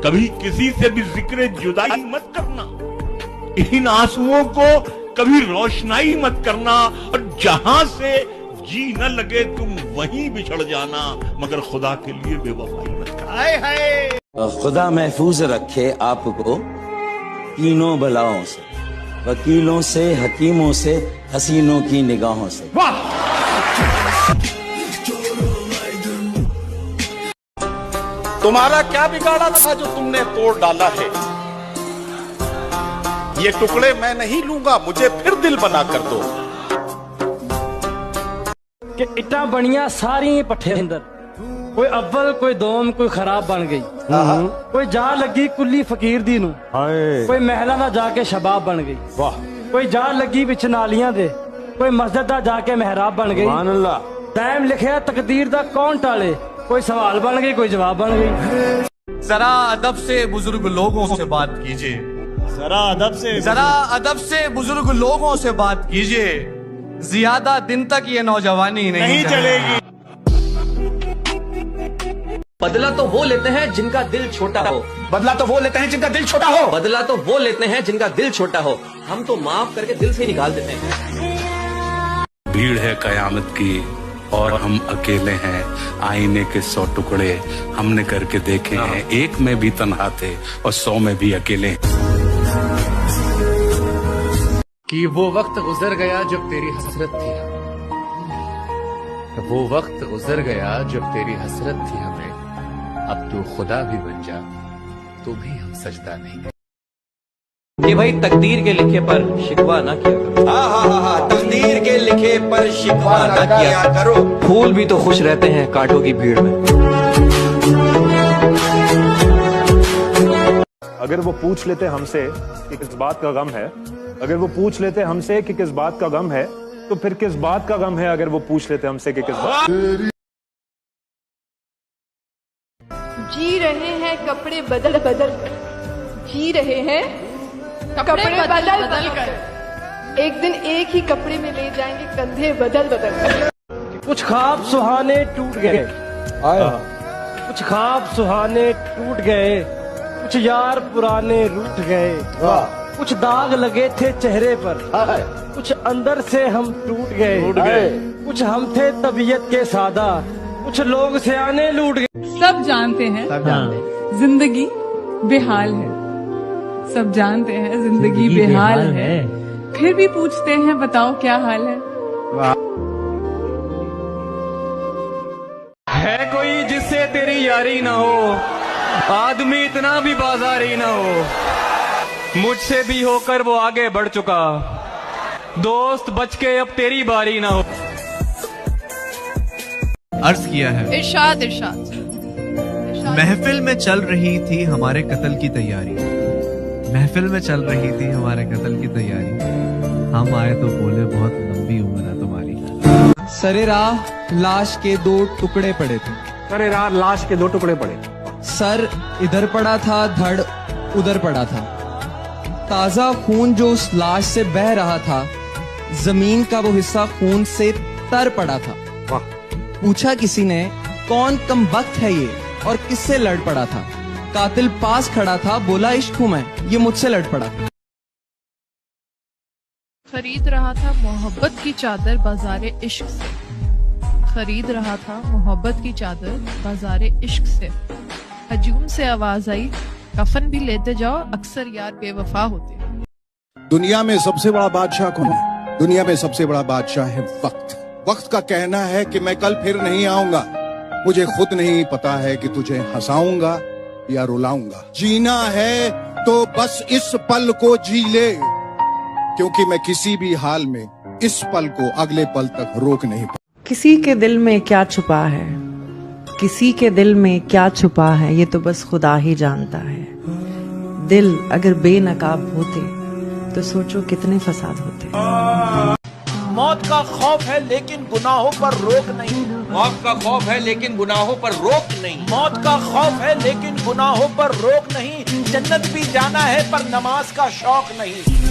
कभी किसी से भी जिक्र जुदाई मत करना, इन आंसुओं को कभी रोशनाई मत करना, और जहां से जी न लगे तुम वहीं बिछड़ जाना, मगर खुदा के लिए बेवफाई मत करना। हाय हाय। खुदा महफूज रखे आपको तीनों बलाओं से, वकीलों से, हकीमों से, हसीनों की निगाहों से। वाह। तुम्हारा क्या बिगाड़ा था जो तुमने तोड़ डाला है? ये टुकड़े मैं नहीं लूंगा, मुझे फिर दिल बना कर दो। कि इटा बनिया सारी पट्ठे अंदर, कोई अव्वल कोई दोम कोई खराब बन गई, कोई जा लगी कुली फकीर दी नू, कोई महला दा जाके शबाब बन गई, वाह, कोई जा लगी बिच नालियां दे, कोई मस्जिद दा जाके मेहराब बन गई। सुभान अल्लाह। टाइम लिखिया तकदीर दा कौन टाले, कोई सवाल बन गई कोई जवाब बन गई। जरा अदब से बुजुर्ग लोगों से बात कीजिए, जरा अदब से बुजुर्ग लोगों से बात कीजिए, ज्यादा दिन तक ये नौजवानी नहीं चलेगी। बदला तो वो लेते हैं जिनका दिल छोटा हो, बदला तो वो लेते हैं जिनका दिल छोटा हो, बदला तो वो लेते हैं जिनका दिल छोटा हो, हम तो माफ करके दिल से निकाल देते हैं। भीड़ है कयामत की और हम अकेले हैं, आईने के 100 टुकड़े हमने करके देखे हैं, एक में भी तन्हा थे और 100 में भी अकेले। कि वो वक्त गुजर गया जब तेरी हसरत थी, वो वक्त गुजर गया जब तेरी हसरत थी हमें, अब तू खुदा भी बन जा तो भी हम सजदा नहीं करें। कि भाई तकदीर के लिखे पर शिकवा ना किया करो। हाँ, तकदीर के लिखे पर शिकवा ना किया करो। फूल भी तो खुश रहते हैं कांटों की भीड़ में। अगर वो पूछ लेते हमसे कि किस बात का गम है, अगर वो पूछ लेते हमसे कि किस बात का गम है, तो फिर किस बात का गम है अगर वो पूछ लेते हमसे कि किस बात। जी रहे हैं कपड़े बदल बदल कर, जी रहे हैं कपड़े बदल बदल कर, एक दिन एक ही कपड़े में ले जाएंगे कंधे बदल बदल कर। कुछ ख्वाब सुहाने टूट गए, कुछ ख्वाब सुहाने टूट गए, कुछ यार पुराने रूठ गए, कुछ दाग लगे थे चेहरे पर, कुछ अंदर से हम टूट गए, कुछ हम थे तबीयत के सादा, कुछ लोग सियाने लूट गए। सब जानते हैं जिंदगी बेहाल है, सब जानते हैं जिंदगी बेहाल है, फिर भी पूछते हैं बताओ क्या हाल है। है कोई जिससे तेरी यारी ना हो, आदमी इतना भी बाजारी ना हो, मुझसे भी होकर वो आगे बढ़ चुका, दोस्त बच के अब तेरी बारी ना हो। अर्ज किया है इरशाद इरशाद। महफिल में चल रही थी हमारे कत्ल की तैयारी, महफिल में चल रही थी हमारे कत्ल की तैयारी, हम आए तो बोले बहुत लंबी उम्र है तुम्हारी। सरे राह लाश के 2 टुकड़े पड़े थे, सरे रात लाश के 2 टुकड़े पड़े, सर इधर पड़ा था धड़ उधर पड़ा था, ताजा खून जो उस लाश से बह रहा था, जमीन का वो हिस्सा खून से तर पड़ा था। पूछा किसी ने कौन कमबख्त है ये और किससे लड़ पड़ा था, कातिल पास खड़ा था, बोला इश्क हूं मैं, ये मुझसे लड़ पड़ा। खरीद रहा था मोहब्बत की चादर बाजारे इश्क से, खरीद रहा था मोहब्बत की चादर बाजारे इश्क से, हजूम से आवाज आई कफन भी लेते जाओ, अक्सर यार बेवफा होते। दुनिया में सबसे बड़ा बादशाह कौन है? दुनिया में सबसे बड़ा बादशाह है वक्त। वक्त का कहना है कि मैं कल फिर नहीं आऊंगा, मुझे खुद नहीं पता है कि तुझे हंसाऊंगा या रुलाऊंगा। जीना है तो बस इस पल को जी ले, क्योंकि मैं किसी भी हाल में इस पल को अगले पल तक रोक नहीं पाऊंगा। किसी के दिल में क्या छुपा है, किसी के दिल में क्या छुपा है, ये तो बस खुदा ही जानता है। दिल अगर बेनकाब होते तो सोचो कितने फसाद होते। मौत का खौफ है लेकिन गुनाहों पर रोक नहीं, मौत का खौफ है लेकिन गुनाहों पर रोक नहीं, मौत का खौफ है लेकिन गुनाहों पर रोक नहीं, जन्नत भी जाना है पर नमाज का शौक नहीं।